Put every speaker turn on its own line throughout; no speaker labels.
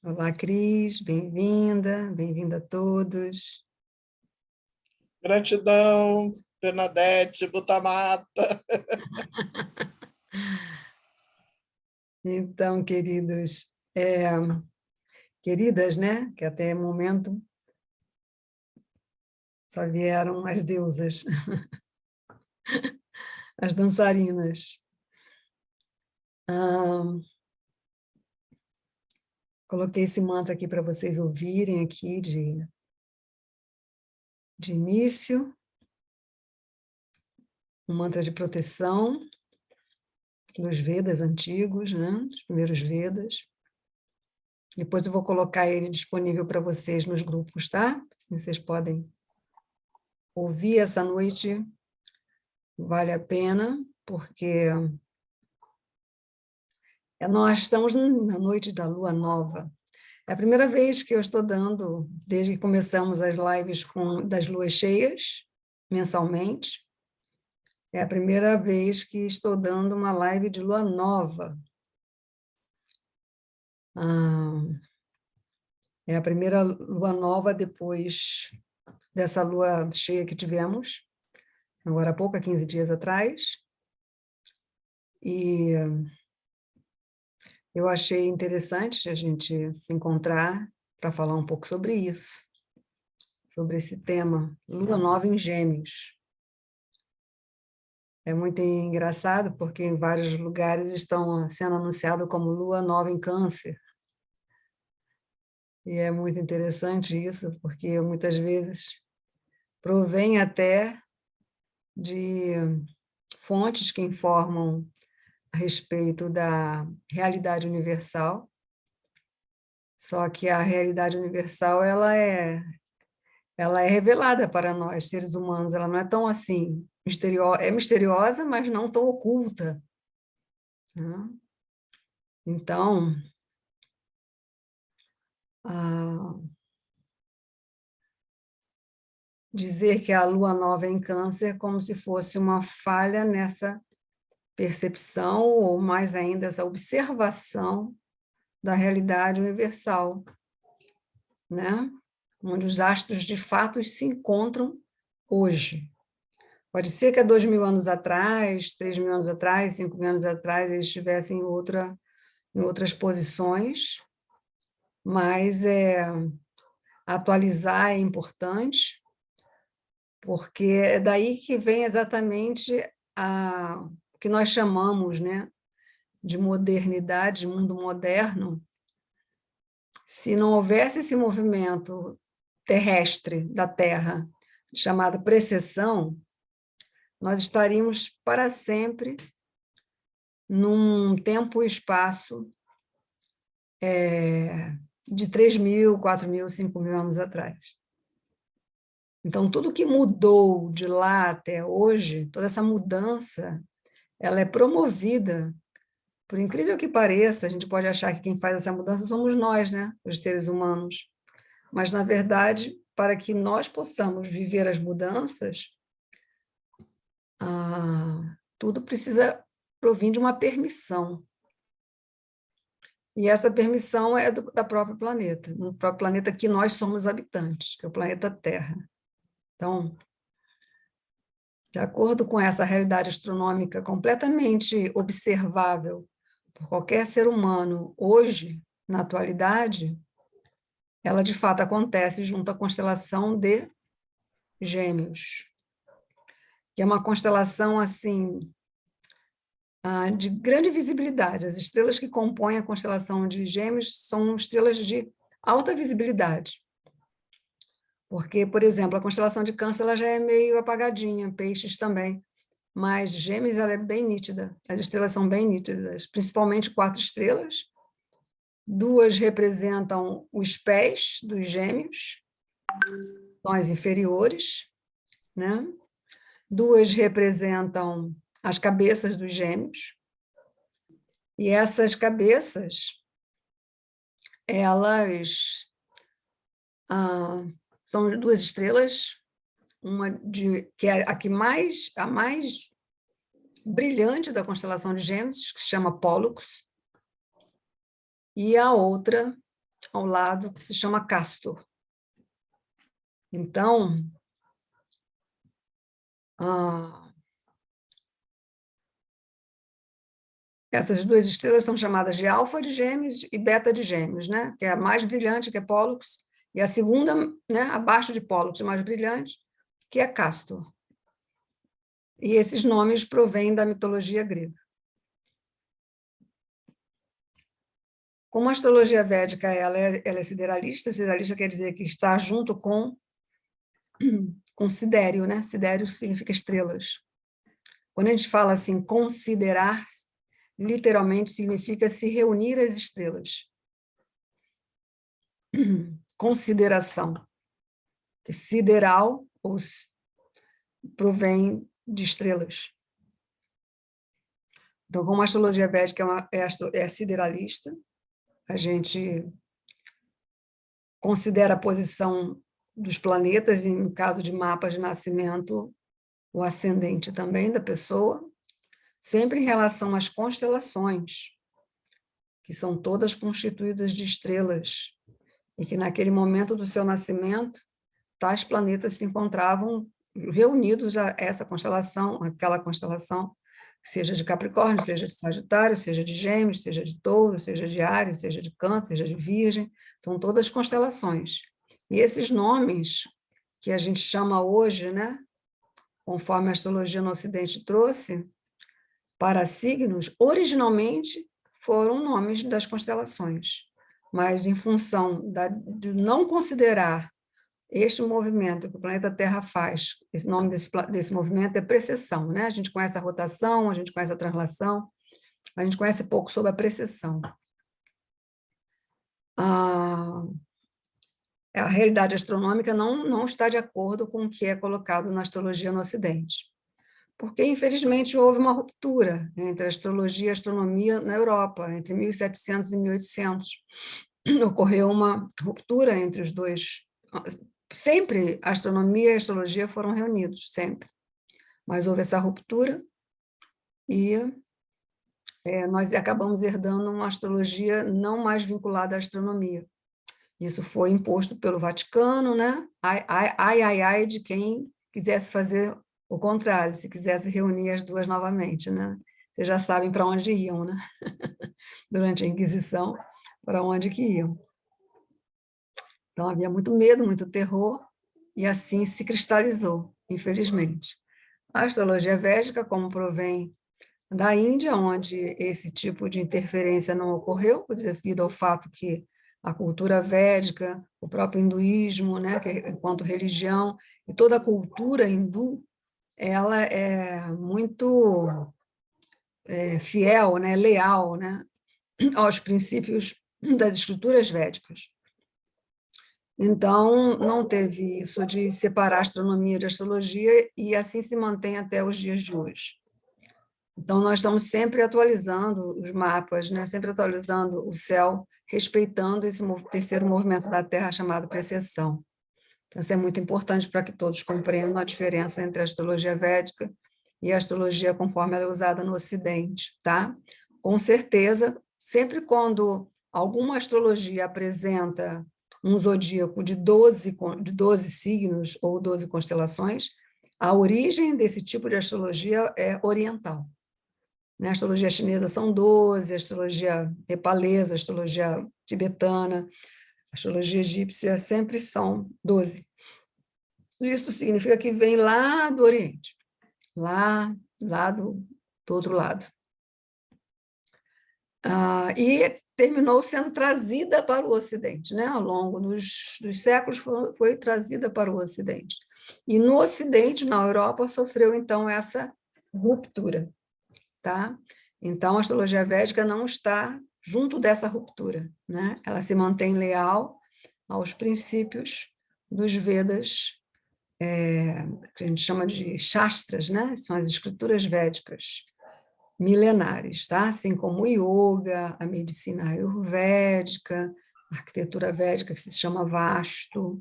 Olá, Cris, bem-vinda a todos.
Gratidão, Bernadette, Butamata.
Então, queridos, queridas, né? Que até o momento só vieram as deusas, as dançarinas. Coloquei esse mantra aqui para vocês ouvirem aqui de início, um mantra de proteção dos Vedas antigos, né? Dos primeiros Vedas. Depois eu vou colocar ele disponível para vocês nos grupos, tá? Assim vocês podem ouvir essa noite, vale a pena, porque nós estamos na noite da lua nova. É a primeira vez que eu estou dando, desde que começamos as lives das luas cheias, mensalmente, é a primeira vez que estou dando uma live de lua nova. É a primeira lua nova depois dessa lua cheia que tivemos, agora há pouco, há 15 dias atrás. E eu achei interessante a gente se encontrar para falar um pouco sobre isso, sobre esse tema, Lua Nova em Gêmeos. É muito engraçado, porque em vários lugares estão sendo anunciado como Lua Nova em Câncer. E é muito interessante isso, porque muitas vezes provém até de fontes que informam a respeito da realidade universal, só que a realidade universal ela é revelada para nós, seres humanos, ela não é tão assim, é misteriosa, mas não tão oculta, né? Então, dizer que a lua nova é em Câncer é como se fosse uma falha nessa percepção, ou mais ainda, essa observação da realidade universal, né? Onde os astros de fato se encontram hoje. Pode ser que há 2.000 anos atrás, 3.000 anos atrás, 5.000 anos atrás, eles estivessem em outras posições, mas atualizar é importante, porque é daí que vem exatamente o que nós chamamos, né, de modernidade, de mundo moderno. Se não houvesse esse movimento terrestre da Terra, chamado precessão, nós estaríamos para sempre num tempo e espaço de 3.000, 4.000, 5.000 anos atrás. Então, tudo que mudou de lá até hoje, toda essa mudança, ela é promovida, por incrível que pareça, a gente pode achar que quem faz essa mudança somos nós, né, os seres humanos, mas, na verdade, para que nós possamos viver as mudanças, tudo precisa provir de uma permissão. E essa permissão é da próprio planeta, no próprio planeta que nós somos habitantes, que é o planeta Terra. Então, de acordo com essa realidade astronômica completamente observável por qualquer ser humano hoje, na atualidade, ela de fato acontece junto à constelação de Gêmeos, que é uma constelação assim de grande visibilidade. As estrelas que compõem a constelação de Gêmeos são estrelas de alta visibilidade. Porque, por exemplo, a constelação de Câncer ela já é meio apagadinha, Peixes também, mas Gêmeos ela é bem nítida, as estrelas são bem nítidas, principalmente 4 estrelas, 2 representam os pés dos Gêmeos, são as inferiores, né? 2 representam as cabeças dos Gêmeos, e essas cabeças, elas são 2 estrelas, que é a mais brilhante da constelação de Gêmeos, que se chama Pólux, e a outra, ao lado, que se chama Castor. Então, essas duas estrelas são chamadas de alfa de Gêmeos e beta de Gêmeos, né? Que é a mais brilhante, que é Pólux, e a segunda, né, abaixo de Pólux, mais brilhante, que é Castor. E esses nomes provêm da mitologia grega. Como a astrologia védica ela é sideralista quer dizer que está junto com sidério, né? Sidério significa estrelas. Quando a gente fala assim, considerar, literalmente significa se reunir às estrelas. Consideração. Sideral provém de estrelas. Então, como a astrologia védica é sideralista, a gente considera a posição dos planetas, e no caso de mapas de nascimento, o ascendente também da pessoa, sempre em relação às constelações, que são todas constituídas de estrelas, e que naquele momento do seu nascimento, tais planetas se encontravam reunidos a essa constelação, aquela constelação, seja de Capricórnio, seja de Sagitário, seja de Gêmeos, seja de Touro, seja de Áries, seja de Câncer, seja de Virgem, são todas constelações. E esses nomes que a gente chama hoje, né, conforme a astrologia no Ocidente trouxe, para signos, originalmente foram nomes das constelações, mas em função de não considerar este movimento que o planeta Terra faz, esse nome desse movimento é precessão, né? A gente conhece a rotação, a gente conhece a translação, a gente conhece pouco sobre a precessão. A realidade astronômica não está de acordo com o que é colocado na astrologia no Ocidente, porque, infelizmente, houve uma ruptura entre a astrologia e a astronomia na Europa, entre 1700 e 1800. Ocorreu uma ruptura entre os dois. Sempre a astronomia e a astrologia foram reunidos, sempre. Mas houve essa ruptura e nós acabamos herdando uma astrologia não mais vinculada à astronomia. Isso foi imposto pelo Vaticano, né? Ai de quem quisesse fazer o contrário, se quisesse reunir as duas novamente, né? Vocês já sabem para onde iam, né? Durante a Inquisição, para onde que iam. Então, havia muito medo, muito terror, e assim se cristalizou, infelizmente. A astrologia védica, como provém da Índia, onde esse tipo de interferência não ocorreu, devido ao fato que a cultura védica, o próprio hinduísmo, né, que enquanto religião, e toda a cultura hindu, ela é muito fiel, né, leal, né, aos princípios das escrituras védicas. Então, não teve isso de separar astronomia de astrologia, e assim se mantém até os dias de hoje. Então, nós estamos sempre atualizando os mapas, né? Sempre atualizando o céu, respeitando esse terceiro movimento da Terra chamado precessão. Então, isso é muito importante para que todos compreendam a diferença entre a astrologia védica e a astrologia conforme ela é usada no Ocidente, tá? Com certeza, sempre quando alguma astrologia apresenta um zodíaco de 12 signos ou 12 constelações, a origem desse tipo de astrologia é oriental. A astrologia chinesa são 12, a astrologia nepalesa, a astrologia tibetana, a astrologia egípcia sempre são 12. Isso significa que vem lá do Oriente, lá do outro lado. E terminou sendo trazida para o Ocidente, né? Ao longo dos séculos foi trazida para o Ocidente. E no Ocidente, na Europa, sofreu, então, essa ruptura. Tá? Então, a astrologia védica não está junto dessa ruptura, né? Ela se mantém leal aos princípios dos Vedas, que a gente chama de Shastras, né? São as escrituras védicas milenares, tá? Assim como o yoga, a medicina ayurvédica, a arquitetura védica, que se chama Vastu,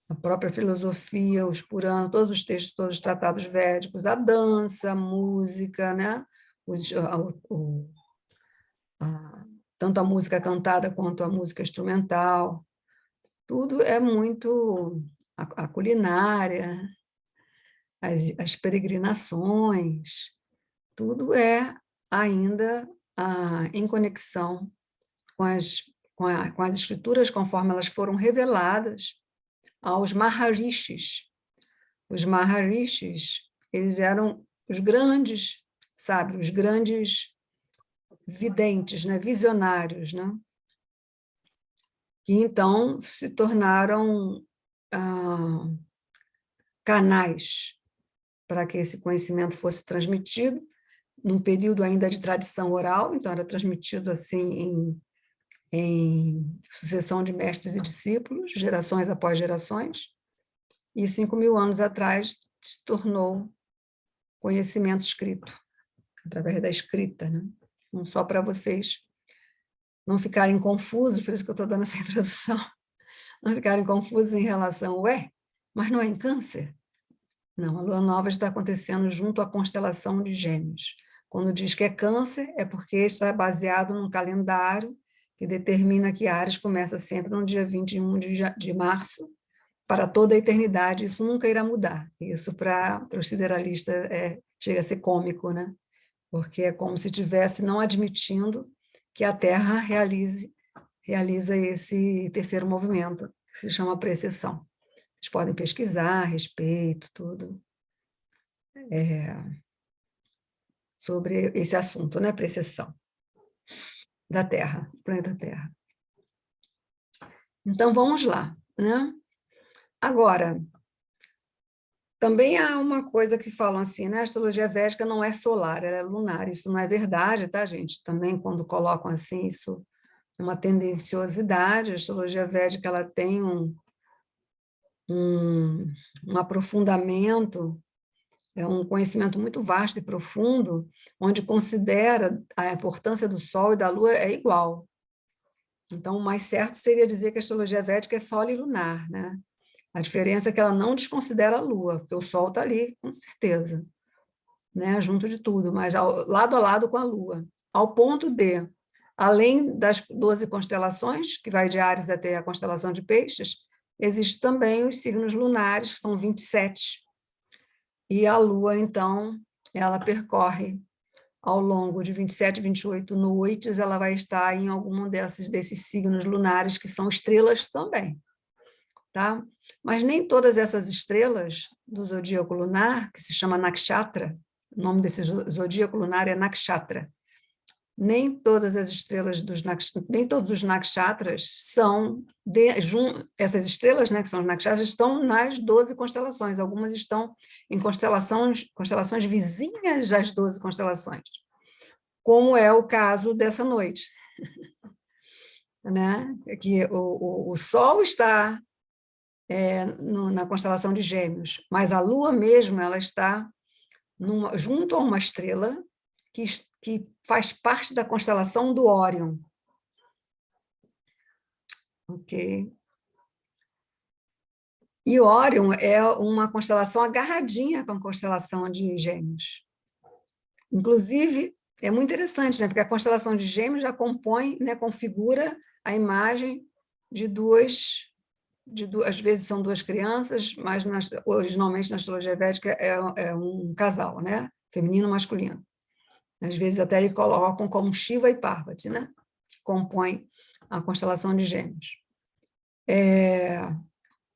a própria filosofia, os Puranas, todos os textos, todos os tratados védicos, a dança, a música, né? tanto a música cantada quanto a música instrumental. Tudo é muito... A culinária, as peregrinações, tudo é ainda em conexão com as escrituras conforme elas foram reveladas aos Maharishis. Os Maharishis, eles eram os grandes, sabe, os grandes videntes, né, visionários, né, que então se tornaram canais para que esse conhecimento fosse transmitido num período ainda de tradição oral, então era transmitido assim em sucessão de mestres e discípulos, gerações após gerações, e 5.000 anos atrás se tornou conhecimento escrito, através da escrita, né? Não só para vocês não ficarem confusos, por isso que eu estou dando essa introdução, não ficarem confusos em relação, mas não é em Câncer? Não, a lua nova está acontecendo junto à constelação de Gêmeos. Quando diz que é Câncer, é porque está baseado num calendário que determina que Áries começa sempre no dia 21 de março, para toda a eternidade. Isso nunca irá mudar. Isso, para os sideralistas, chega a ser cômico, né? Porque é como se estivesse não admitindo que a Terra realiza esse terceiro movimento, que se chama precessão. Vocês podem pesquisar a respeito, tudo, sobre esse assunto, né? Precessão da Terra, planeta Terra. Então, vamos lá, né? Agora, também há uma coisa que se fala assim, né? A astrologia védica não é solar, ela é lunar. Isso não é verdade, tá, gente? Também, quando colocam assim, isso é uma tendenciosidade. A astrologia védica, ela tem um aprofundamento, um conhecimento muito vasto e profundo, onde considera a importância do Sol e da Lua é igual. Então, o mais certo seria dizer que a astrologia védica é Sol e lunar, né? A diferença é que ela não desconsidera a Lua, porque o Sol está ali, com certeza, né? Junto de tudo, mas lado a lado com a Lua, ao ponto de, além das 12 constelações, que vai de Áries até a constelação de Peixes, existem também os signos lunares, que são 27, e a Lua, então, ela percorre ao longo de 27, 28 noites, ela vai estar em algum desses signos lunares, que são estrelas também, tá? Mas nem todas essas estrelas do zodíaco lunar, que se chama Nakshatra, o nome desse zodíaco lunar é Nakshatra, nem todas as estrelas nem todos os nakshatras são essas estrelas, né, que são os nakshatras, estão nas 12 constelações. Algumas estão em constelações vizinhas às 12 constelações, como é o caso dessa noite, né? Que o Sol está na constelação de Gêmeos, mas a Lua mesmo, ela está junto a uma estrela que faz parte da constelação do Órion. Ok? E o Órion é uma constelação agarradinha com a constelação de Gêmeos. Inclusive, é muito interessante, né? Porque a constelação de Gêmeos já compõe, né, configura a imagem de às vezes são duas crianças, mas originalmente na astrologia védica é um casal, né? Feminino e masculino. Às vezes até eles colocam como Shiva e Parvati, né? Que compõem a constelação de Gêmeos.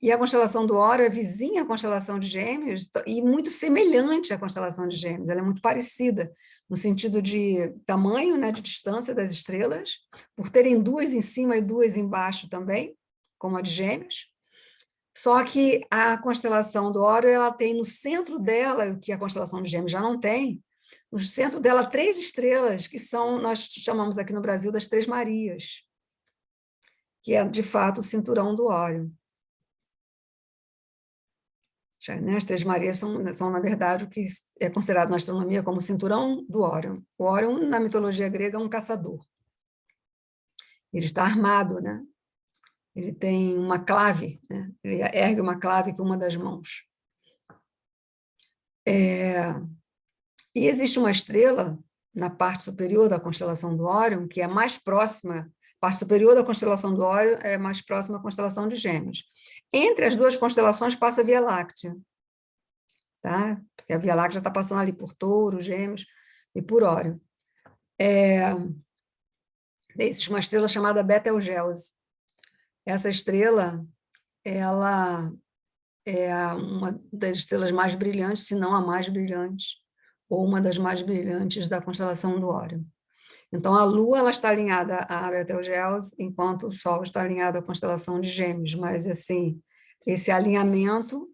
E a constelação do Órion é vizinha à constelação de Gêmeos e muito semelhante à constelação de Gêmeos. Ela é muito parecida no sentido de tamanho, né, de distância das estrelas, por terem duas em cima e duas embaixo também, como a de Gêmeos. Só que a constelação do Órion, ela tem no centro dela, o que a constelação de Gêmeos já não tem, no centro dela 3 estrelas, que nós chamamos aqui no Brasil das Três Marias, que é, de fato, o cinturão do Órion. As Três Marias são, na verdade, o que é considerado na astronomia como o cinturão do Órion. O Órion, na mitologia grega, é um caçador. Ele está armado, né? Ele tem uma clave, né? Ele ergue uma clave com uma das mãos. E existe uma estrela, na parte superior da constelação do Órion, que é mais próxima, a parte superior da constelação do Órion é mais próxima à constelação de Gêmeos. Entre as duas constelações passa a Via Láctea, tá? Porque a Via Láctea está passando ali por Touro, Gêmeos e por Órion. Existe uma estrela chamada Betelgeuse. Essa estrela, ela é uma das estrelas mais brilhantes, se não a mais brilhante, ou uma das mais brilhantes da constelação do Órion. Então, a Lua ela está alinhada a Betelgeuse, enquanto o Sol está alinhado à constelação de Gêmeos, mas, assim, esse alinhamento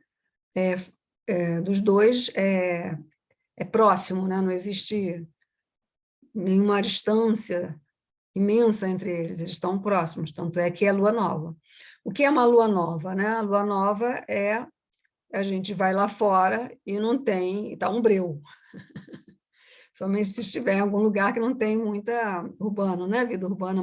dos dois é próximo, né? Não existe nenhuma distância imensa entre eles, eles estão próximos, tanto é que é lua nova. O que é uma lua nova, né? A lua nova é a gente vai lá fora e não tem, está um breu. Somente se estiver em algum lugar que não tem muita urbano, né? Vida urbana,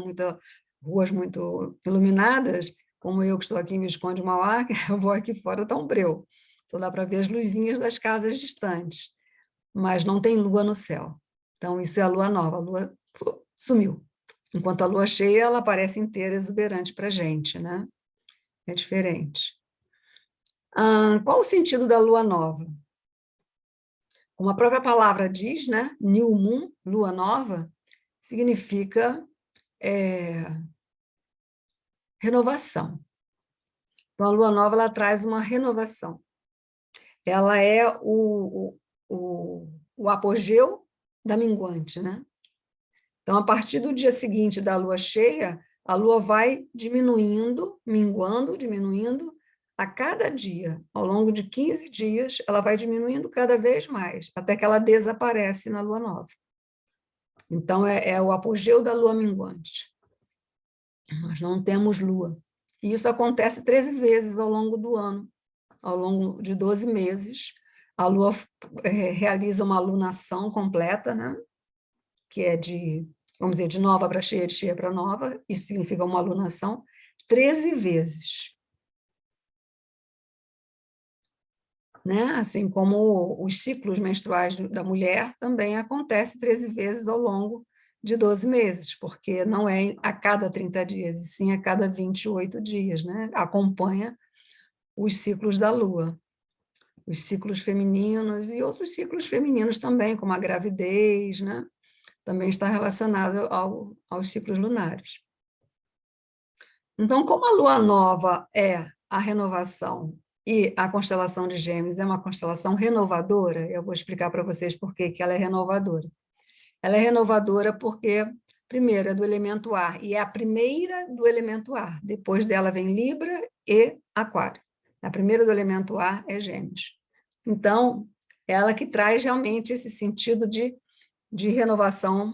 ruas muito iluminadas, como eu que estou aqui em Visconde Mauá, eu vou aqui fora, está um breu. Só dá para ver as luzinhas das casas distantes, mas não tem lua no céu. Então, isso é a lua nova, a lua sumiu. Enquanto a lua cheia, ela aparece inteira, exuberante para a gente, né? É diferente. Qual o sentido da lua nova? Como a própria palavra diz, né? New Moon, lua nova, significa renovação. Então, a lua nova ela traz uma renovação. Ela é o apogeu da minguante, né? Então, a partir do dia seguinte da lua cheia, a lua vai diminuindo, minguando, diminuindo, a cada dia, ao longo de 15 dias, ela vai diminuindo cada vez mais, até que ela desaparece na lua nova. Então, é o apogeu da lua minguante. Nós não temos lua. E isso acontece 13 vezes ao longo do ano, ao longo de 12 meses. A lua realiza uma lunação completa, né? Que é vamos dizer, de nova para cheia, de cheia para nova, isso significa uma alunação, 13 vezes. Né? Assim como os ciclos menstruais da mulher também acontecem 13 vezes ao longo de 12 meses, porque não é a cada 30 dias, e sim a cada 28 dias, né? Acompanha os ciclos da Lua, os ciclos femininos e outros ciclos femininos também, como a gravidez, né? Também está relacionado aos ciclos lunares. Então, como a lua nova é a renovação e a constelação de Gêmeos é uma constelação renovadora, eu vou explicar para vocês por que ela é renovadora. Ela é renovadora porque, primeiro, é do elemento ar, e é a primeira do elemento ar. Depois dela vem Libra e Aquário. A primeira do elemento ar é Gêmeos. Então, ela que traz realmente esse sentido de renovação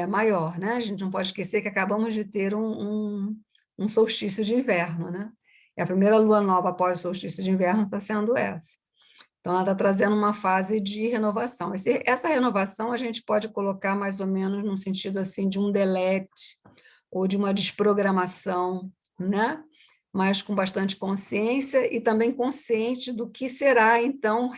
maior, né? A gente não pode esquecer que acabamos de ter um solstício de inverno, né? E a primeira lua nova após o solstício de inverno está sendo essa. Então, ela está trazendo uma fase de renovação. Essa renovação a gente pode colocar mais ou menos no sentido assim de um delete ou de uma desprogramação, né? Mas com bastante consciência e também consciente do que será, então,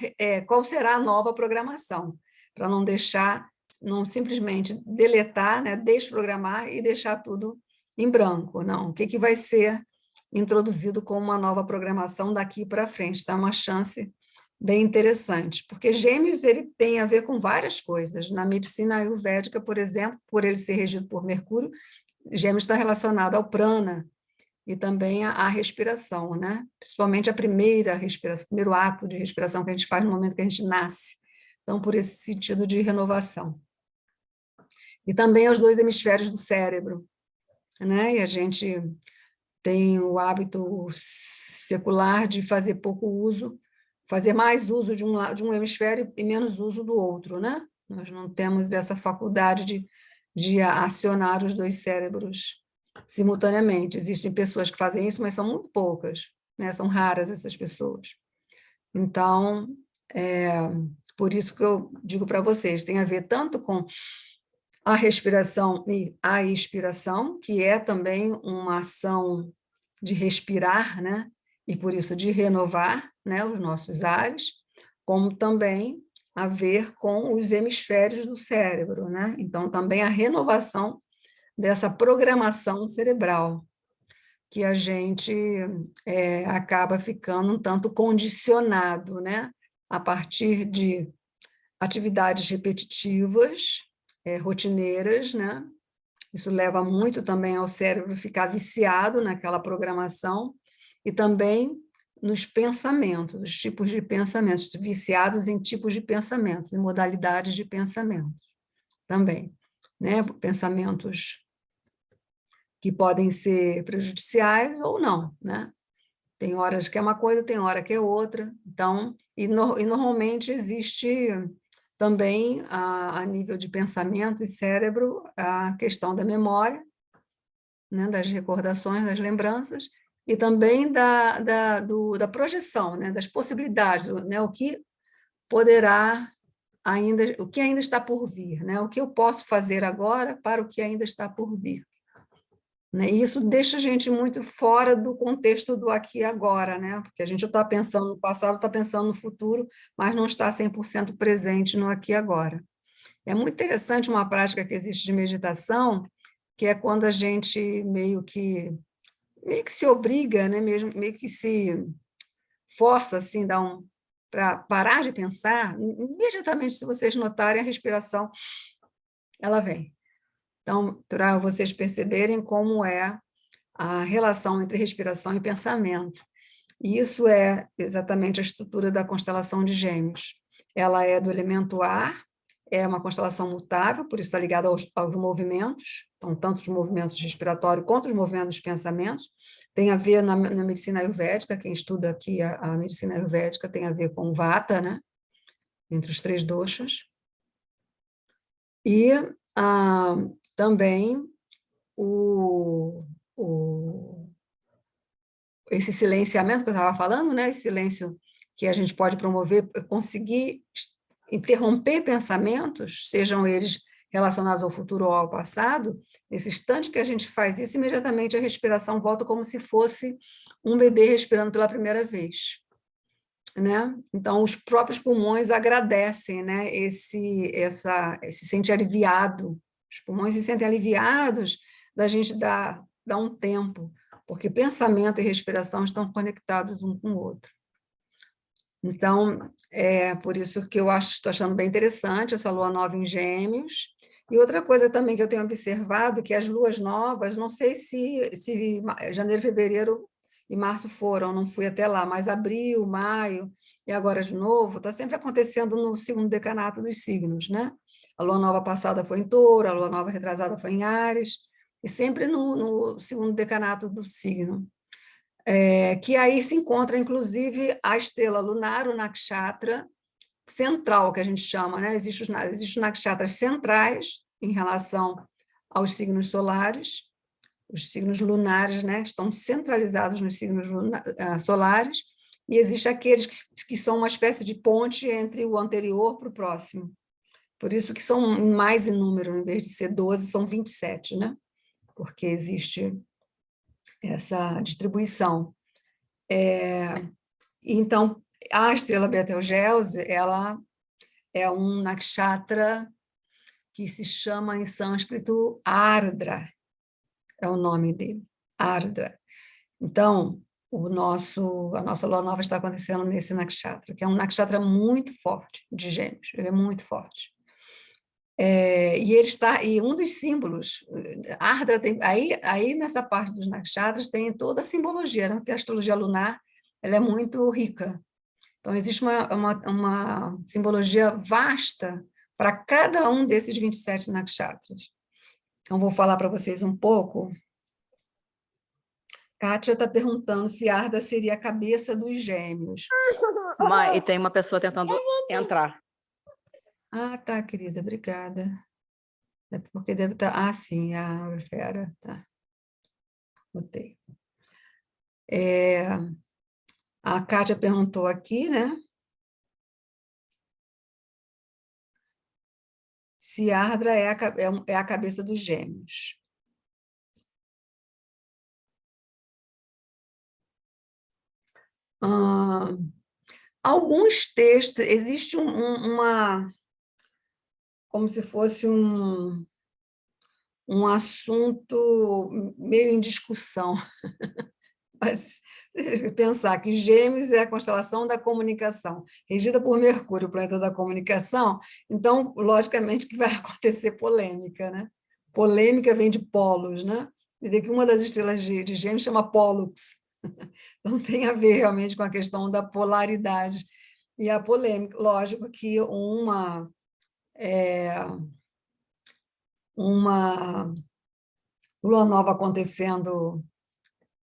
qual será a nova programação, para não deixar, não simplesmente deletar, né? Desprogramar e deixar tudo em branco, não. O que vai ser introduzido como uma nova programação daqui para frente? Está uma chance bem interessante, porque Gêmeos ele tem a ver com várias coisas. Na medicina ayurvédica, por exemplo, por ele ser regido por Mercúrio, Gêmeos está relacionado ao prana e também à respiração, né? Principalmente a primeira respiração, o primeiro ato de respiração que a gente faz no momento que a gente nasce. Então, por esse sentido de renovação. E também aos dois hemisférios do cérebro, né? E a gente tem o hábito secular de fazer pouco uso, fazer mais uso de um hemisfério e menos uso do outro, né? Nós não temos essa faculdade de acionar os dois cérebros simultaneamente. Existem pessoas que fazem isso, mas são muito poucas, né? São raras essas pessoas. Então, por isso que eu digo para vocês, tem a ver tanto com a respiração e a expiração, que é também uma ação de respirar, né? E por isso de renovar, né, os nossos ares, como também a ver com os hemisférios do cérebro, né? Então, também a renovação dessa programação cerebral, que a gente acaba ficando um tanto condicionado, né? A partir de atividades repetitivas, rotineiras, né? Isso leva muito também ao cérebro ficar viciado naquela programação e também nos pensamentos, os tipos de pensamentos, viciados em tipos de pensamentos, em modalidades de pensamento também, né? Pensamentos que podem ser prejudiciais ou não, né? Tem horas que é uma coisa, tem hora que é outra. Então, e normalmente existe também, a nível de pensamento e cérebro, a questão da memória, né, das recordações, das lembranças, e também da projeção, né, das possibilidades, né, o que poderá ainda, o que ainda está por vir, né, o que eu posso fazer agora para o que ainda está por vir. Né? E isso deixa a gente muito fora do contexto do aqui e agora, né? Porque a gente está pensando no passado, está pensando no futuro, mas não está 100% presente no aqui e agora. É muito interessante uma prática que existe de meditação, que é quando a gente meio que se obriga, né? Meio que se força assim, para parar de pensar, imediatamente, se vocês notarem, a respiração ela vem. Então, para vocês perceberem como é a relação entre respiração e pensamento. E isso é exatamente a estrutura da constelação de Gêmeos. Ela é do elemento ar, é uma constelação mutável, por isso está ligada aos movimentos, então, tanto os movimentos respiratórios quanto os movimentos dos pensamentos. Tem a ver na medicina ayurvédica, quem estuda aqui a medicina ayurvédica tem a ver com Vata, né? Entre os 3 doshas. E também esse silenciamento que eu estava falando, né? Esse silêncio que a gente pode promover, conseguir interromper pensamentos, sejam eles relacionados ao futuro ou ao passado, nesse instante que a gente faz isso, imediatamente a respiração volta como se fosse um bebê respirando pela primeira vez. Né? Então, os próprios pulmões agradecem, né? Se sente aliviado, os pulmões se sentem aliviados da gente dar um tempo, porque pensamento e respiração estão conectados um com o outro. Então, é por isso que eu estou achando bem interessante essa lua nova em Gêmeos. E outra coisa também que eu tenho observado, que as luas novas, não sei se janeiro, fevereiro e março foram, não fui até lá, mas abril, maio, e agora de novo, está sempre acontecendo no segundo decanato dos signos, né? A lua nova passada foi em Touro, a lua nova retrasada foi em Áries, e sempre no segundo decanato do signo. Que aí se encontra, inclusive, a estrela lunar, o nakshatra central, que a gente chama, né? Existem os nakshatras centrais em relação aos signos solares, os signos lunares, né? Estão centralizados nos signos solares, e existem aqueles que são uma espécie de ponte entre o anterior para o próximo. Por isso que são mais em número, em vez de ser 12, são 27, né? Porque existe essa distribuição. Então, a estrela Betelgeuse, ela é um nakshatra que se chama em sânscrito Ardra, é o nome dele, Ardra. Então, a nossa lua nova está acontecendo nesse nakshatra, que é um nakshatra muito forte de Gêmeos, ele é muito forte. E um dos símbolos, Ardra tem, aí nessa parte dos nakshatras tem toda a simbologia, né? Porque a astrologia lunar ela é muito rica. Então, existe uma simbologia vasta para cada um desses 27 nakshatras. Então, vou falar para vocês um pouco. Kátia está perguntando se Ardra seria a cabeça dos Gêmeos.
E tem uma pessoa tentando entrar.
Ah, tá, querida, obrigada. É porque deve estar... Ah, sim, a Vera, tá. Botei. A Kátia perguntou aqui, né? Se Ardra é a cabeça dos Gêmeos. Alguns textos, existe como se fosse um assunto meio em discussão, mas pensar que Gêmeos é a constelação da comunicação, regida por Mercúrio, o planeta da comunicação, então, logicamente, que vai acontecer polêmica, né? Polêmica vem de polos, né? Você vê que uma das estrelas de Gêmeos chama Pólux, então tem a ver realmente com a questão da polaridade e a polêmica. Lógico que uma lua nova acontecendo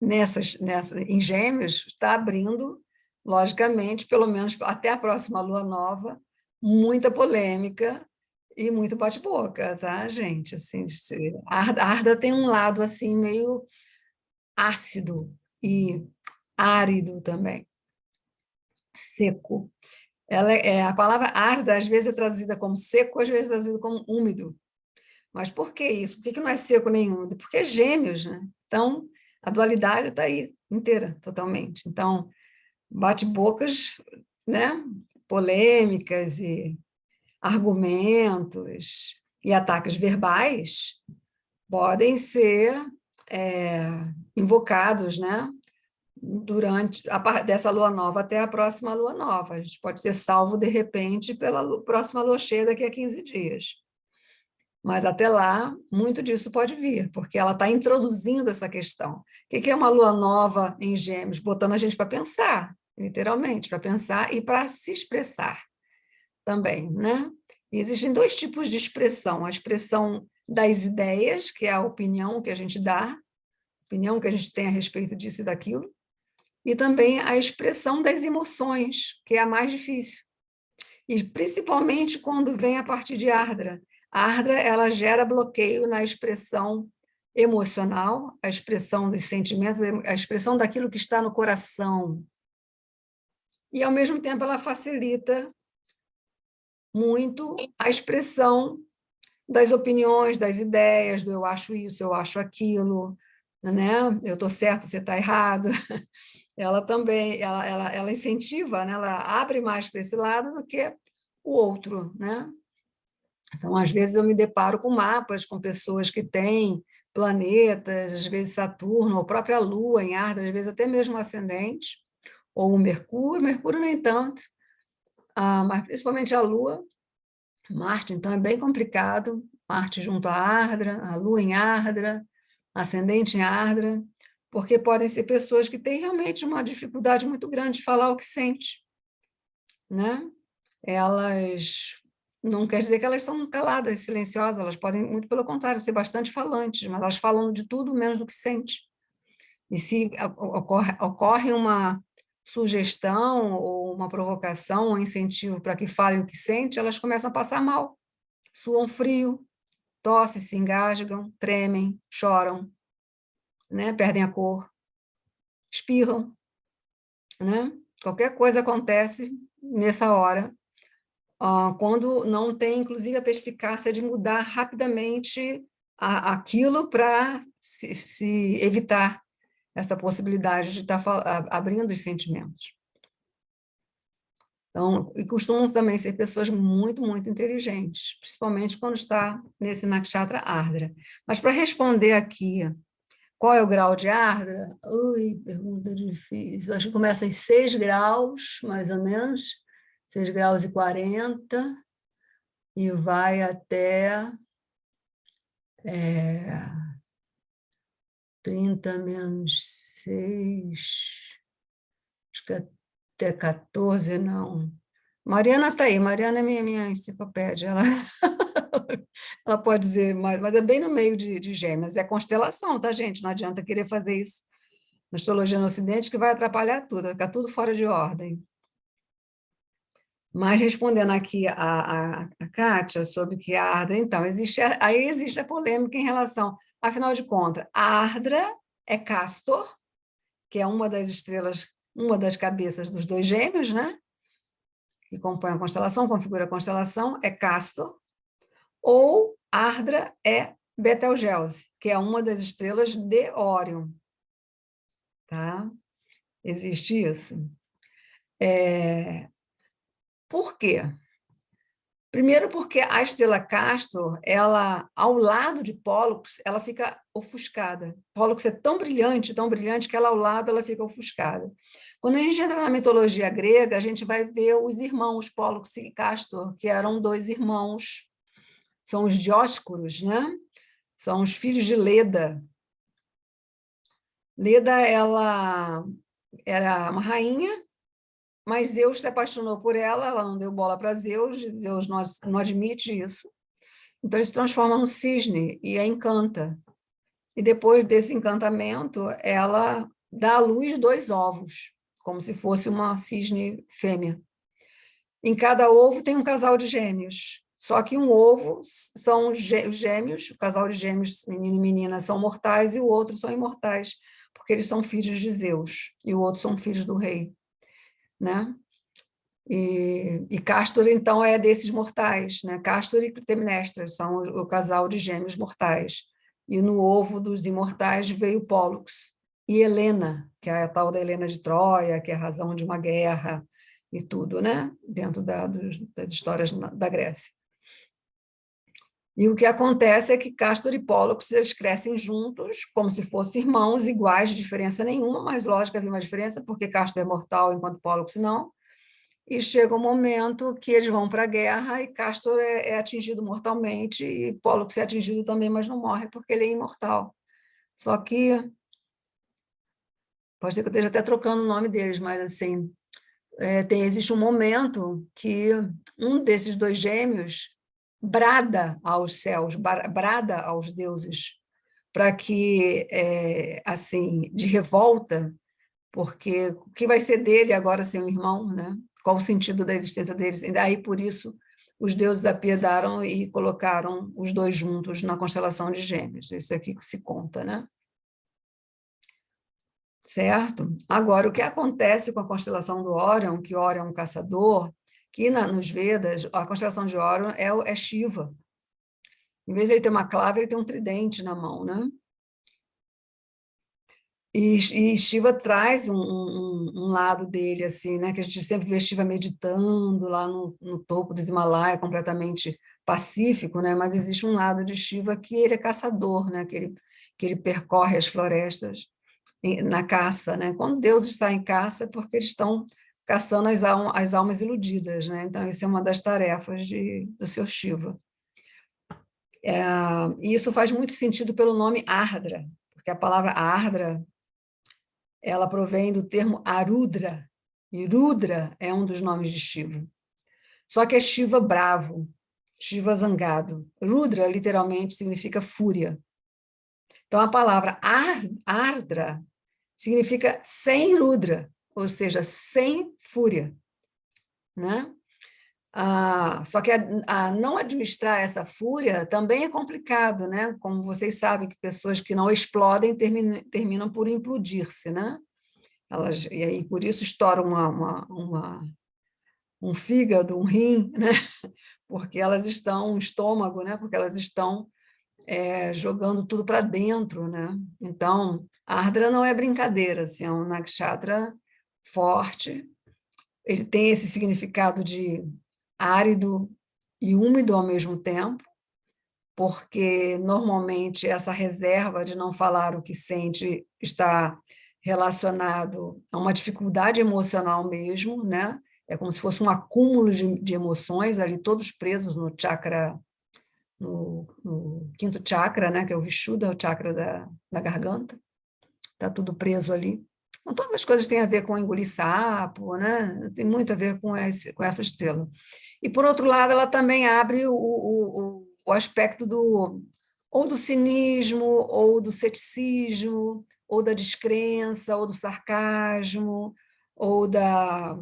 em Gêmeos está abrindo, logicamente, pelo menos até a próxima lua nova, muita polêmica e muito bate-boca, tá, gente? Assim, a Arda tem um lado assim meio ácido e árido também, seco. A palavra Arda, às vezes, é traduzida como seco, às vezes é traduzida como úmido. Mas por que isso? Por que não é seco nem úmido? Porque é Gêmeos, né? Então, a dualidade está aí, inteira, totalmente. Então, bate-bocas, né? Polêmicas e argumentos e ataques verbais podem ser invocados, né? Durante dessa lua nova até a próxima lua nova. A gente pode ser salvo, de repente, pela próxima lua cheia daqui a 15 dias. Mas até lá, muito disso pode vir, porque ela está introduzindo essa questão. O que é uma lua nova em Gêmeos? Botando a gente para pensar, literalmente, para pensar e para se expressar também, né? E existem dois tipos de expressão: a expressão das ideias, que é a opinião que a gente dá, a opinião que a gente tem a respeito disso e daquilo, e também a expressão das emoções, que é a mais difícil. E principalmente quando vem a partir de Ardra. A Ardra, ela gera bloqueio na expressão emocional, a expressão dos sentimentos, a expressão daquilo que está no coração. E, ao mesmo tempo, ela facilita muito a expressão das opiniões, das ideias, do eu acho isso, eu acho aquilo, né? Eu estou certo, você está errado. Ela também, ela incentiva, né? Ela abre mais para esse lado do que o outro, né? Então, às vezes, eu me deparo com mapas, com pessoas que têm planetas, às vezes Saturno, ou a própria Lua em Ardra, às vezes até mesmo o ascendente, ou o Mercúrio nem tanto, mas principalmente a Lua, Marte, então é bem complicado, Marte junto a Ardra, a Lua em Ardra, ascendente em Ardra, porque podem ser pessoas que têm realmente uma dificuldade muito grande de falar o que sente, né? Elas não quer dizer que elas são caladas, silenciosas, elas podem, muito pelo contrário, ser bastante falantes, mas elas falam de tudo menos do que sente. E se ocorre uma sugestão ou uma provocação, um incentivo para que falem o que sente, elas começam a passar mal, suam frio, tossem, se engasgam, tremem, choram, né? Perdem a cor, espirram, né? Qualquer coisa acontece nessa hora, quando não tem, inclusive, a perspicácia de mudar rapidamente aquilo para se evitar essa possibilidade de estar abrindo os sentimentos. Então, e costumam também ser pessoas muito, muito inteligentes, principalmente quando está nesse Nakshatra Ardra. Mas para responder aqui, qual é o grau de Ardra? Ui, pergunta difícil. Acho que começa em 6 graus, mais ou menos, 6 graus e 40, e vai até 30 menos 6, acho que até 14, não. Mariana está aí, Mariana é minha enciclopédia, ela pode dizer, mas é bem no meio de Gêmeos, é constelação, tá, gente? Não adianta querer fazer isso na astrologia no Ocidente, que vai atrapalhar tudo, vai ficar tudo fora de ordem. Mas respondendo aqui a Kátia sobre que a Ardra, então, existe a polêmica em relação, afinal de contas, a Ardra é Castor, que é uma das estrelas, uma das cabeças dos 2 Gêmeos, né? Que compõe a constelação, configura a constelação, é Castor, ou Ardra é Betelgeuse, que é uma das estrelas de Órion. Tá? Existe isso. Por quê? Primeiro porque a estrela Castor, ela, ao lado de Pólux, ela fica ofuscada. Pólux é tão brilhante, que ela ao lado ela fica ofuscada. Quando a gente entra na mitologia grega, a gente vai ver os irmãos Pólux e Castor, que eram dois irmãos, são os Dioscuros, né? São os filhos de Leda. Leda, ela era uma rainha, mas Zeus se apaixonou por ela, ela não deu bola para Zeus, Zeus não admite isso. Então, ele se transforma no cisne e a encanta. E depois desse encantamento, ela dá à luz 2 ovos, como se fosse uma cisne fêmea. Em cada ovo tem um casal de gêmeos, só que um ovo são os gêmeos, o casal de gêmeos, menino e menina, são mortais, e o outro são imortais, porque eles são filhos de Zeus, e o outro são filhos do rei. Né? E Castor, então, é desses mortais, né? Castor e Clitemnestra são o casal de gêmeos mortais. E no ovo dos imortais veio Pólux e Helena, que é a tal da Helena de Troia, que é a razão de uma guerra e tudo, né? Dentro das histórias da Grécia. E o que acontece é que Castor e Pólux eles crescem juntos, como se fossem irmãos iguais, de diferença nenhuma, mas lógico que havia uma diferença, porque Castor é mortal enquanto Pólux não. E chega um momento que eles vão para a guerra e Castor é atingido mortalmente e Pólux é atingido também, mas não morre porque ele é imortal. Só que, pode ser que eu esteja até trocando o nome deles, mas assim, existe um momento que um desses 2 gêmeos brada aos céus, brada aos deuses, para que, assim, de revolta, porque o que vai ser dele agora sem o irmão, né? Qual o sentido da existência deles? E daí, por isso, os deuses apiedaram e colocaram os 2 juntos na constelação de Gêmeos. Isso aqui que se conta, né? Certo? Agora, o que acontece com a constelação do Órion, que Órion é um caçador, que nos Vedas, a constelação de Órion é Shiva. Em vez de ele ter uma clava, ele tem um tridente na mão, né? E Shiva traz um lado dele, assim, né? Que a gente sempre vê Shiva meditando lá no topo do Himalaia, completamente pacífico, né? Mas existe um lado de Shiva que ele é caçador, né? Que ele percorre as florestas na caça, né? Quando Deus está em caça, é porque eles estão caçando as almas iludidas, né? Então, essa é uma das tarefas do seu Shiva. E isso faz muito sentido pelo nome Ardra, porque a palavra Ardra ela provém do termo Arudra, e Rudra é um dos nomes de Shiva. Só que é Shiva bravo, Shiva zangado. Rudra, literalmente, significa fúria. Então, a palavra Ardra significa sem Rudra, ou seja, sem fúria. Né? Só que a não administrar essa fúria também é complicado, né? Como vocês sabem, que pessoas que não explodem terminam por implodir-se, né? E aí, por isso, estoura um fígado, um rim, né? Porque elas estão, um estômago, né? Porque elas estão jogando tudo para dentro, né? Então, a Ardra não é brincadeira, assim, é um nakshatra forte. Ele tem esse significado de árido e úmido ao mesmo tempo, porque normalmente essa reserva de não falar o que sente está relacionado a uma dificuldade emocional mesmo, né? É como se fosse um acúmulo de emoções ali, todos presos no chakra, no 5º chakra, né? Que é o Vishuddha, o chakra da garganta. Está tudo preso ali. Então, todas as coisas têm a ver com engolir sapo, né? Tem muito a ver com essa estrela. E, por outro lado, ela também abre o aspecto ou do cinismo, ou do ceticismo, ou da descrença, ou do sarcasmo, ou da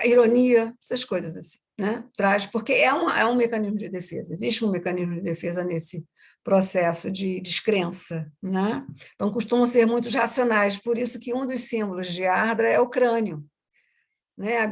ironia, essas coisas assim, né? Traz, porque é um mecanismo de defesa, existe um mecanismo de defesa nesse processo de descrença, né? Então, costumam ser muito racionais, por isso que um dos símbolos de Ardra é o crânio, né? A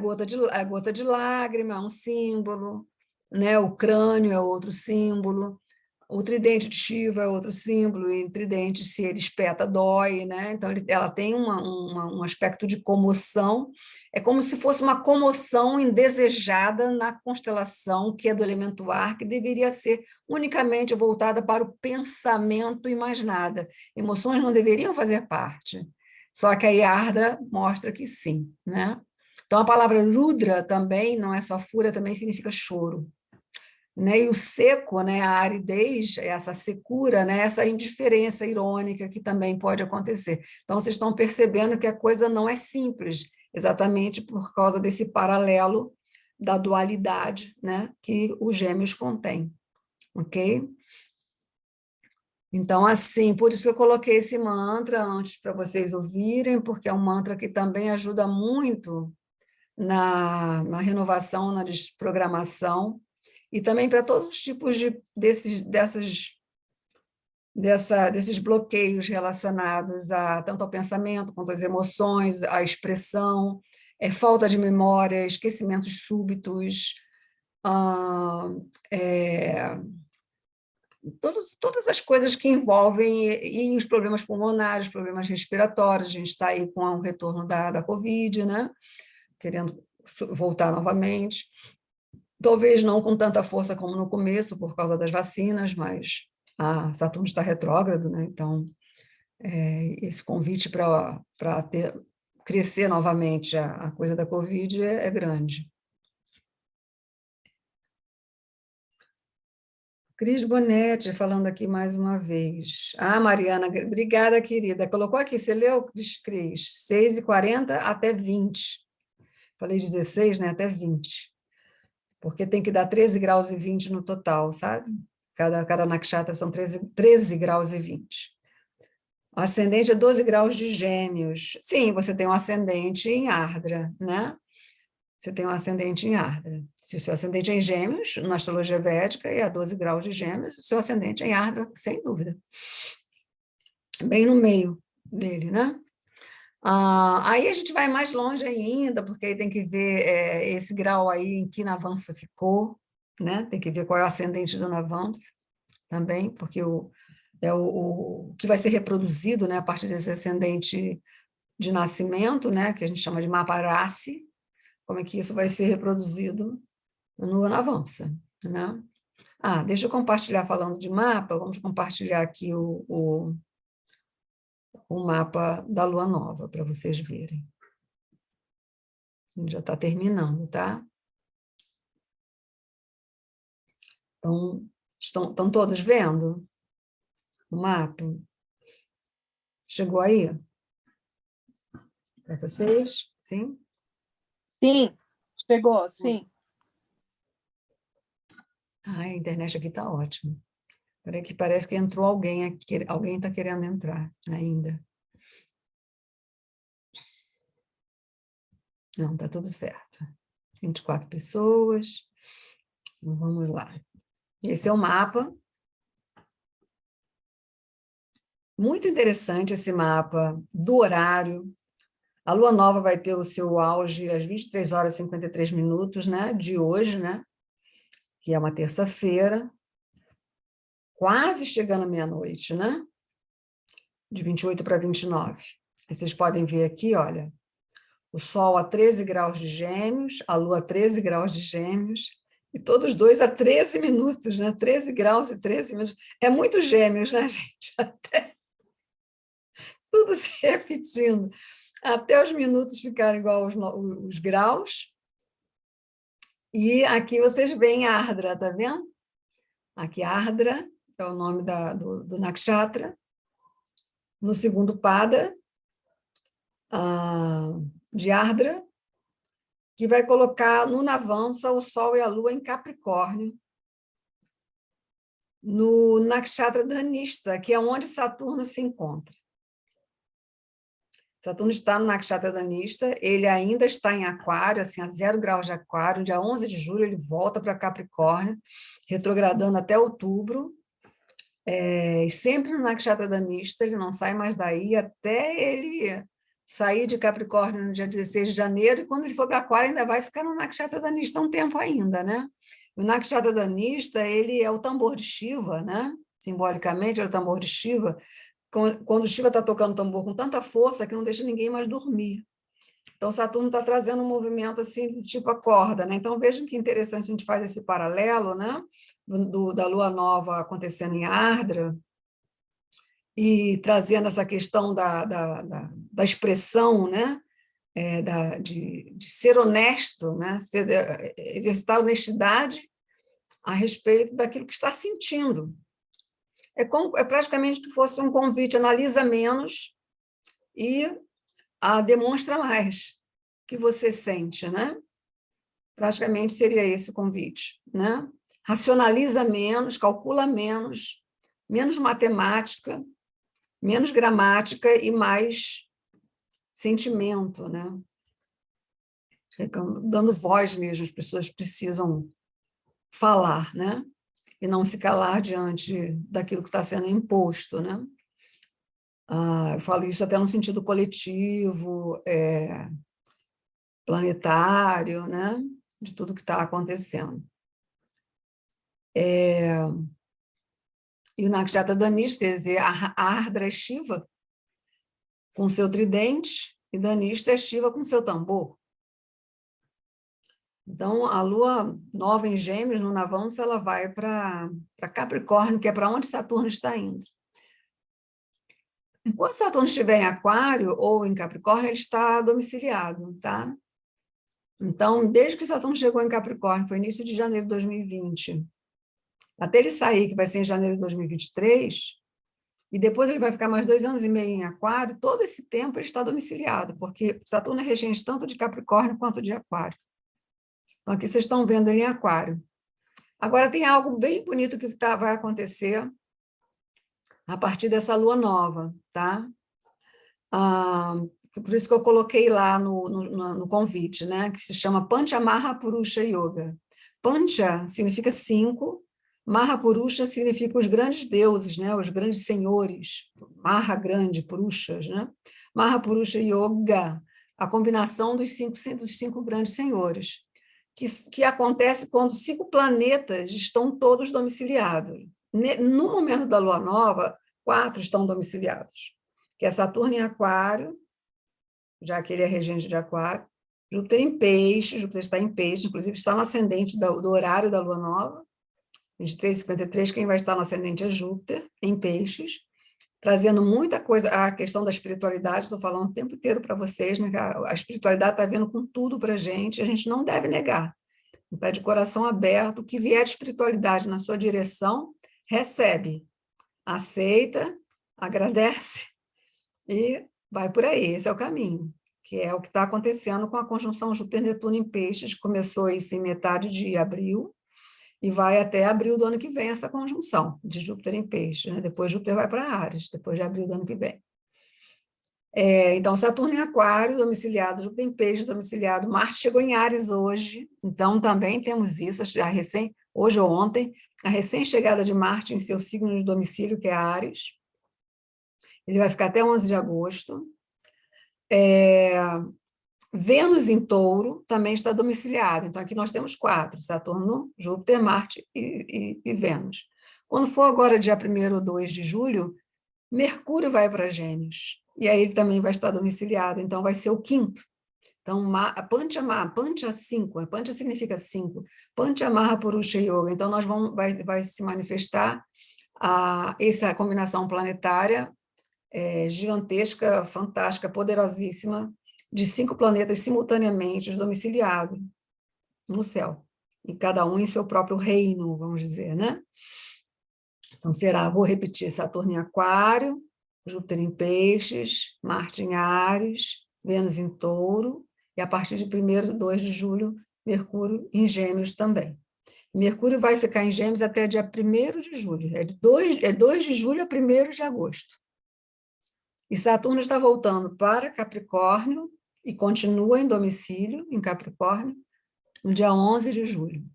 gota de lágrima é um símbolo, né? O crânio é outro símbolo, O tridente de Shiva é outro símbolo, e tridente, se ele espeta, dói, né? Então, ela tem um aspecto de comoção, é como se fosse uma comoção indesejada na constelação, que é do elemento ar, que deveria ser unicamente voltada para o pensamento e mais nada. Emoções não deveriam fazer parte. Só que aí a Ardra mostra que sim, né? Então, a palavra Rudra também, não é só fúria, também significa choro. Né? E o seco, né? A aridez, essa secura, né? Essa indiferença irônica que também pode acontecer. Então, vocês estão percebendo que a coisa não é simples, exatamente por causa desse paralelo da dualidade, né? Que os gêmeos contêm, ok? Então, assim, por isso que eu coloquei esse mantra antes para vocês ouvirem, porque é um mantra que também ajuda muito na renovação, na desprogramação, e também para todos os tipos desses bloqueios relacionados tanto ao pensamento, quanto às emoções, à expressão, falta de memória, esquecimentos súbitos, todas as coisas que envolvem, e os problemas pulmonares, problemas respiratórios. A gente está aí com o retorno da Covid, né? Querendo voltar novamente. Talvez não com tanta força como no começo, por causa das vacinas, mas Saturno está retrógrado, né? Então, esse convite para crescer novamente a coisa da Covid é grande. Cris Bonetti falando aqui mais uma vez. Mariana, obrigada, querida. Colocou aqui, você leu, Cris? 6h40 até 20. Falei 16, né? Até 20. Porque tem que dar 13 graus e 20 no total, sabe? Cada nakshatra são 13 graus e 20. O ascendente é 12 graus de Gêmeos. Sim, você tem um ascendente em Ardra, né? Você tem um ascendente em Ardra. Se o seu ascendente é em Gêmeos, na astrologia védica, é a 12 graus de Gêmeos, o seu ascendente é em Ardra, sem dúvida. Bem no meio dele, né? Aí a gente vai mais longe ainda, porque aí tem que ver esse grau aí em que Navansa ficou, né? Tem que ver qual é o ascendente do Navansa também, porque é o que vai ser reproduzido, né, a partir desse ascendente de nascimento, né, que a gente chama de mapa Rasi, como é que isso vai ser reproduzido no Navansa, né? Deixa eu compartilhar, falando de mapa, vamos compartilhar aqui o mapa da Lua Nova, para vocês verem. A gente já está terminando, tá? Então, estão todos vendo o mapa? Chegou aí? Para vocês? Sim?
Sim, chegou, sim.
A internet aqui está ótima. Peraí, que parece que entrou alguém aqui, alguém está querendo entrar ainda. Não, está tudo certo. 24 pessoas. Então, vamos lá. Esse é o mapa. Muito interessante esse mapa do horário. A Lua Nova vai ter o seu auge às 23h53, né, de hoje, né, que é uma terça-feira, quase chegando à meia-noite, né, de 28 para 29. Aí vocês podem ver aqui, olha, o Sol a 13 graus de Gêmeos, a Lua a 13 graus de Gêmeos, e todos dois a 13 minutos, né, 13 graus e 13 minutos. É muito Gêmeos, né, gente? Até tudo se repetindo. Até os minutos ficarem igual os graus. E aqui vocês veem Ardra, tá vendo? Aqui Ardra é o nome do nakshatra. No segundo pada de Ardra, que vai colocar no Navansa o Sol e a Lua em Capricórnio, no nakshatra Dhanista, que é onde Saturno se encontra. Saturno está no nakshatra Dhanista, ele ainda está em Aquário, assim, a 0 graus de Aquário. Dia 11 de julho ele volta para Capricórnio, retrogradando até outubro, e sempre no nakshatra Dhanista, ele não sai mais daí até ele sair de Capricórnio no dia 16 de janeiro, e quando ele for para Aquário ainda vai ficar no nakshatra Dhanista um tempo ainda, né? O Nakshatra Dhanishta, ele é o tambor de Shiva, né? Simbolicamente, é o tambor de Shiva. Quando o Shiva está tocando o tambor com tanta força que não deixa ninguém mais dormir. Então, Saturno está trazendo um movimento assim, do tipo a corda, né? Então, vejam que interessante a gente faz esse paralelo, né? Da lua nova acontecendo em Ardra, e trazendo essa questão da expressão, né? De ser honesto, né? Exercitar honestidade a respeito daquilo que está sentindo. É praticamente que fosse um convite, analisa menos e demonstra mais o que você sente, né? Praticamente seria esse o convite, né? Racionaliza menos, calcula menos, menos matemática, menos gramática e mais sentimento, né? Dando voz mesmo, as pessoas precisam falar, né? E não se calar diante daquilo que está sendo imposto, né? Eu falo isso até no sentido coletivo, planetário, né? De tudo que está acontecendo. E o Nakshatra Dhanishta, quer dizer, a Ardra é Shiva com seu tridente e Dhanishta é Shiva com seu tambor. Então, a lua nova em Gêmeos, no Navamsa, ela vai para Capricórnio, que é para onde Saturno está indo. Enquanto Saturno estiver em Aquário ou em Capricórnio, ele está domiciliado, tá? Então, desde que Saturno chegou em Capricórnio, foi início de janeiro de 2020, até ele sair, que vai ser em janeiro de 2023, e depois ele vai ficar mais 2 anos e meio em Aquário, todo esse tempo ele está domiciliado, porque Saturno é regente tanto de Capricórnio quanto de Aquário. Então, aqui vocês estão vendo ele em Aquário. Agora, tem algo bem bonito que vai acontecer a partir dessa lua nova, tá? Por isso que eu coloquei lá no convite, né? Que se chama Pancha Mahapurusha Yoga. Pancha significa 5, Mahapurusha significa os grandes deuses, né? Os grandes senhores, Maha grande, Purushas, né? Mahapurusha Yoga, a combinação dos cinco grandes senhores, que acontece quando 5 planetas estão todos domiciliados. No momento da lua nova, 4 estão domiciliados, que é Saturno em Aquário, já que ele é regente de Aquário, Júpiter em Peixe, Júpiter está em Peixe, inclusive está no ascendente do horário da lua nova, 23h53, quem vai estar no ascendente é Júpiter, em Peixes, trazendo muita coisa, a questão da espiritualidade, estou falando o tempo inteiro para vocês, né, que a espiritualidade está vindo com tudo para a gente não deve negar, está de coração aberto, o que vier de espiritualidade na sua direção, recebe, aceita, agradece e vai por aí, esse é o caminho, que é o que está acontecendo com a conjunção Júpiter-Netuno em Peixes, começou isso em metade de abril, e vai até abril do ano que vem essa conjunção de Júpiter em Peixes, né? Depois Júpiter vai para Áries, depois de abril do ano que vem. Então, Saturno em Aquário, domiciliado, Júpiter em Peixes, domiciliado, Marte chegou em Áries hoje, então também temos isso, hoje ou ontem, a recém-chegada de Marte em seu signo de domicílio, que é Áries. Ele vai ficar até 11 de agosto. Vênus em Touro também está domiciliado. Então, aqui nós temos 4, Saturno, Júpiter, Marte e Vênus. Quando for agora dia 1º ou 2 de julho, Mercúrio vai para Gêmeos. E aí ele também vai estar domiciliado, então vai ser o 5º. Então, Pancha 5, Pancha significa 5, Pancha Mahapurusha Yoga. Então, vai se manifestar essa combinação planetária gigantesca, fantástica, poderosíssima, de 5 planetas simultaneamente domiciliados no céu, e cada um em seu próprio reino, vamos dizer, né? Então, vou repetir, Saturno em Aquário, Júpiter em Peixes, Marte em Áries, Vênus em Touro, e a partir de 1º e 2 de julho, Mercúrio em Gêmeos também. Mercúrio vai ficar em Gêmeos até dia 1º de julho, é 2 de julho a 1º de agosto. E Saturno está voltando para Capricórnio e continua em domicílio, em Capricórnio, no dia 11 de julho.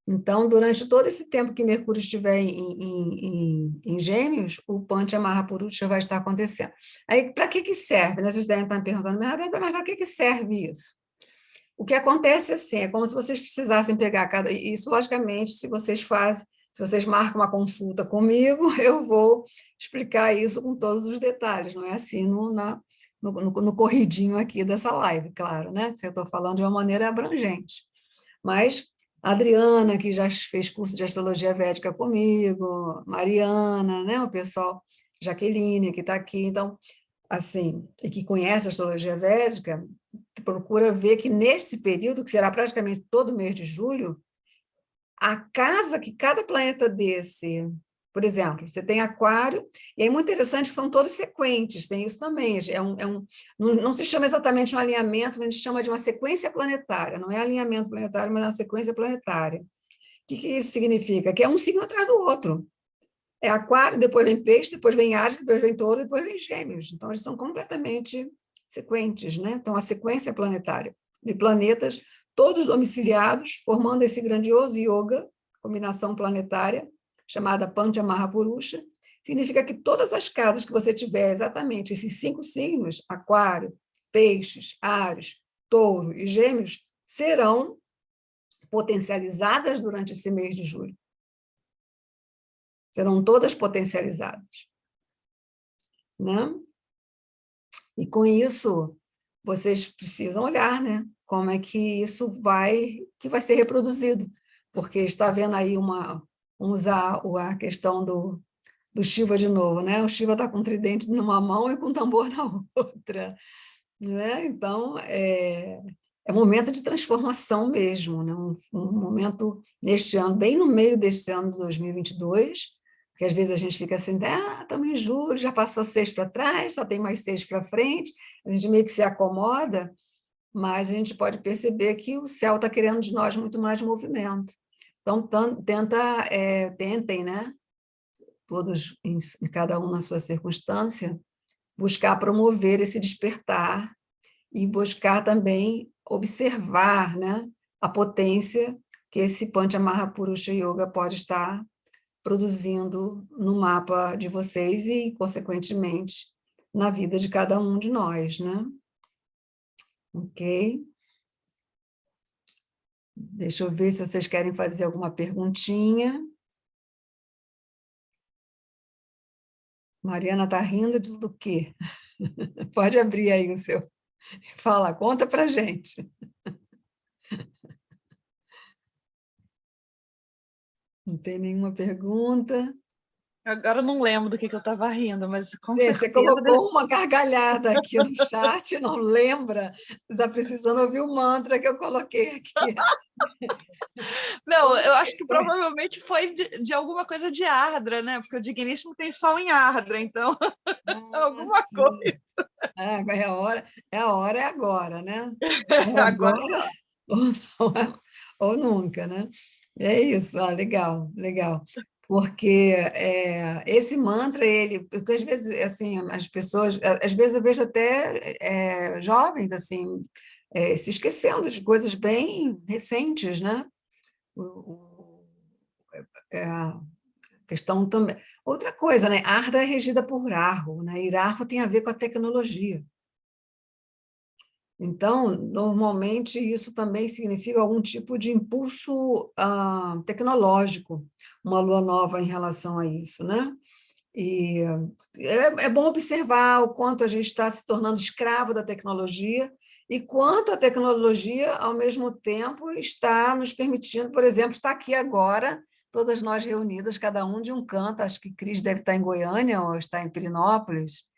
Então, durante todo esse tempo que Mercúrio estiver em Gêmeos, o Pancha Mahapurusha vai estar acontecendo. Aí, para que serve? Vocês devem estar me perguntando, mas para que serve isso? o que acontece assim, é como se vocês precisassem pegar cada... Isso, logicamente, se vocês marcam uma consulta comigo, eu vou explicar isso com todos os detalhes, não é assim no corridinho aqui dessa live, claro, né? Eu estou falando de uma maneira abrangente. Mas a Adriana, que já fez curso de astrologia védica comigo, Mariana, né? O pessoal, Jaqueline, que está aqui, então, assim, e que conhece a astrologia védica, que procura ver que nesse período, que será praticamente todo mês de julho, a casa que cada planeta desse, por exemplo, você tem Aquário, e é muito interessante que são todos sequentes, tem isso também, não se chama exatamente um alinhamento, mas a gente chama de uma sequência planetária, não é alinhamento planetário, mas é uma sequência planetária. O que isso significa? Que é um signo atrás do outro. É Aquário, depois vem Peixe, depois vem Áries, depois vem Touro, depois vem Gêmeos. Então, eles são completamente sequentes, né? Então, a sequência planetária de planetas, todos domiciliados, formando esse grandioso yoga, combinação planetária, chamada Pancha Mahapurusha, significa que todas as casas que você tiver, exatamente esses 5 signos, Aquário, Peixes, Áries, Touro e Gêmeos, serão potencializadas durante esse mês de julho. Serão todas potencializadas. Né? E com isso, vocês precisam olhar, né? Como é que isso vai ser reproduzido. Porque está vendo aí vamos usar a questão do Shiva de novo, né? O Shiva está com um tridente numa mão e com um tambor na outra. Né? Então, é momento de transformação mesmo, né? Um momento neste ano, bem no meio deste ano de 2022, porque às vezes a gente fica assim, estamos em julho, já passou 6 para trás, só tem mais 6 para frente, a gente meio que se acomoda, mas a gente pode perceber que o céu está querendo de nós muito mais movimento. Então, tentem, né? Todos, em cada um na sua circunstância, buscar promover esse despertar e buscar também observar, né, a potência que esse Pancha Mahapurusha Yoga pode estar produzindo no mapa de vocês e, consequentemente, na vida de cada um de nós, né? Ok? Deixa eu ver se vocês querem fazer alguma perguntinha. Mariana está rindo do quê? Pode abrir aí o seu... Fala, conta para a gente. Não tem nenhuma pergunta?
Agora eu não lembro do que eu estava rindo, mas com
Você
certeza...
colocou uma gargalhada aqui no chat, não lembra? Você está precisando ouvir o mantra que eu coloquei aqui.
Não, eu acho que provavelmente foi de alguma coisa de Ardra, né? Porque o Digníssimo tem sol em Ardra, então alguma
sim.
coisa.
É agora, né?
Agora
Ou nunca, né? É isso, legal, legal. Porque esse mantra, porque às vezes, assim, as pessoas, às vezes eu vejo até jovens, assim, se esquecendo de coisas bem recentes, né? A questão também. Outra coisa, né? Ardha é regida por Rahu, né? E Rahu tem a ver com a tecnologia. Então, normalmente, isso também significa algum tipo de impulso tecnológico, uma lua nova em relação a isso, né? E é bom observar o quanto a gente está se tornando escravo da tecnologia e quanto a tecnologia, ao mesmo tempo, está nos permitindo, por exemplo, estar aqui agora, todas nós reunidas, cada um de um canto, acho que Cris deve estar em Goiânia ou está em Pirinópolis,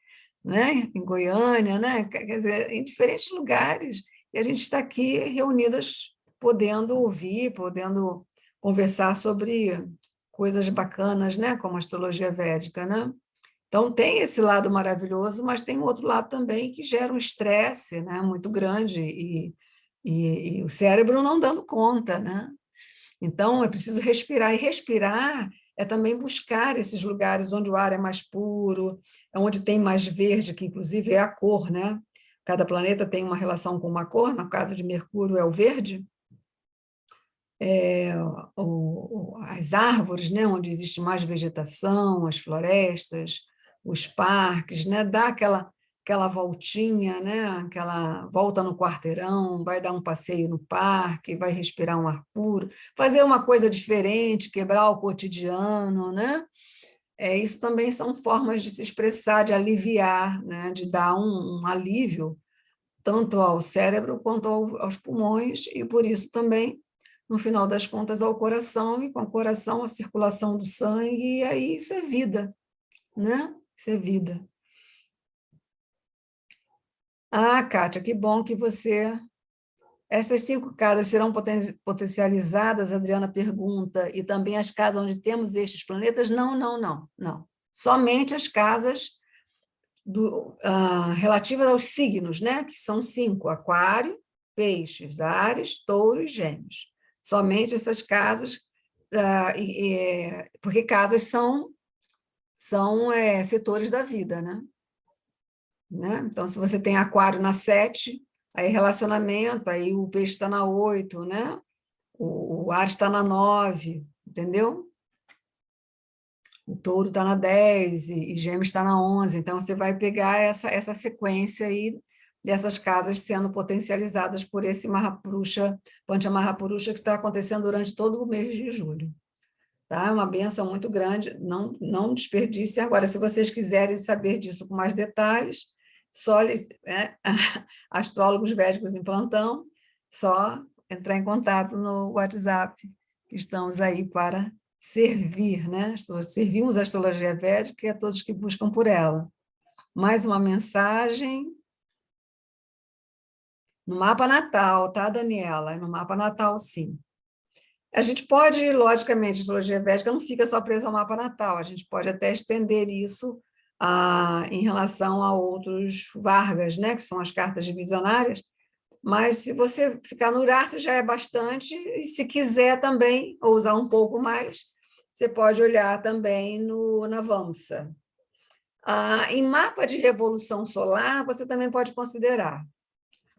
né? Em Goiânia, né? Quer dizer, em diferentes lugares, e a gente está aqui reunidas, podendo ouvir, podendo conversar sobre coisas bacanas, né? Como a astrologia védica, né? Então, tem esse lado maravilhoso, mas tem um outro lado também que gera um estresse, né? Muito grande e o cérebro não dando conta, né? Então, é preciso respirar, e respirar é também buscar esses lugares onde o ar é mais puro, onde tem mais verde, que inclusive é a cor, né? Cada planeta tem uma relação com uma cor, no caso de Mercúrio é o verde. As árvores, né? Onde existe mais vegetação, as florestas, os parques, né? Dá aquela voltinha, né? Aquela volta no quarteirão, vai dar um passeio no parque, vai respirar um ar puro, fazer uma coisa diferente, quebrar o cotidiano, né? Isso também são formas de se expressar, de aliviar, né? De dar um alívio tanto ao cérebro quanto aos pulmões, e por isso também, no final das contas, ao coração, e com o coração a circulação do sangue, e aí isso é vida, né? Isso é vida. Ah, Kátia, que bom que você... Essas 5 casas serão potencializadas, Adriana pergunta, e também as casas onde temos estes planetas? Não, não, não, não. Somente as casas relativas aos signos, né? Que são 5, Aquário, Peixes, Áries, Touro e Gêmeos. Somente essas casas, porque casas são setores da vida, né? Então, se você tem Aquário na 7, aí relacionamento, aí o Peixe está na 8, né? O Áries está na 9, entendeu? O Touro está na 10 e Gêmeos está na 11. Então, você vai pegar essa sequência aí dessas casas sendo potencializadas por esse Mahapurusha, Pancha Mahapurusha, que está acontecendo durante todo o mês de julho. Tá? É uma bênção muito grande, não desperdicem. Agora, se vocês quiserem saber disso com mais detalhes, só astrólogos védicos em plantão, só entrar em contato no WhatsApp, que estamos aí para servir, né? Servimos a astrologia védica e a todos que buscam por ela. Mais uma mensagem. No mapa natal, tá, Daniela? No mapa natal, sim. A gente pode, logicamente, a astrologia védica não fica só presa ao mapa natal, a gente pode até estender isso em relação a outros Vargas, né, que são as cartas divisionárias, mas se você ficar no Urarsa já é bastante, e se quiser também, ou usar um pouco mais, você pode olhar também na Vamsa. Em mapa de revolução solar, você também pode considerar,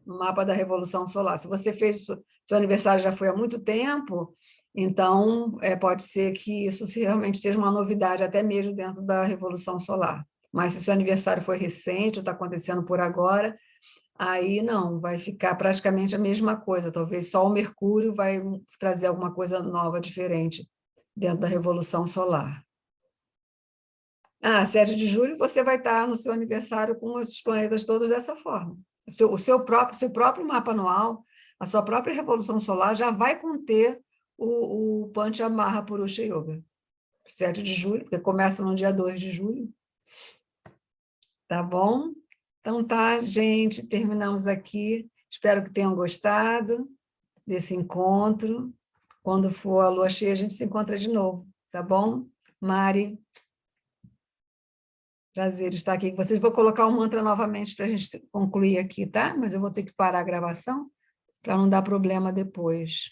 no mapa da revolução solar. Se você fez, seu aniversário já foi há muito tempo, então pode ser que isso realmente seja uma novidade, até mesmo dentro da revolução solar. Mas se o seu aniversário foi recente, ou está acontecendo por agora, aí não, vai ficar praticamente a mesma coisa, talvez só o Mercúrio vai trazer alguma coisa nova, diferente, dentro da revolução solar. 7 de julho você vai estar no seu aniversário com os planetas todos dessa forma. O seu próprio mapa anual, a sua própria revolução solar já vai conter o Pancha Mahapurusha Yoga. 7 de julho, porque começa no dia 2 de julho. Tá bom? Então tá, gente, terminamos aqui. Espero que tenham gostado desse encontro. Quando for a lua cheia, a gente se encontra de novo, tá bom? Mari, prazer estar aqui com vocês. Vou colocar o mantra novamente para a gente concluir aqui, tá? Mas eu vou ter que parar a gravação para não dar problema depois.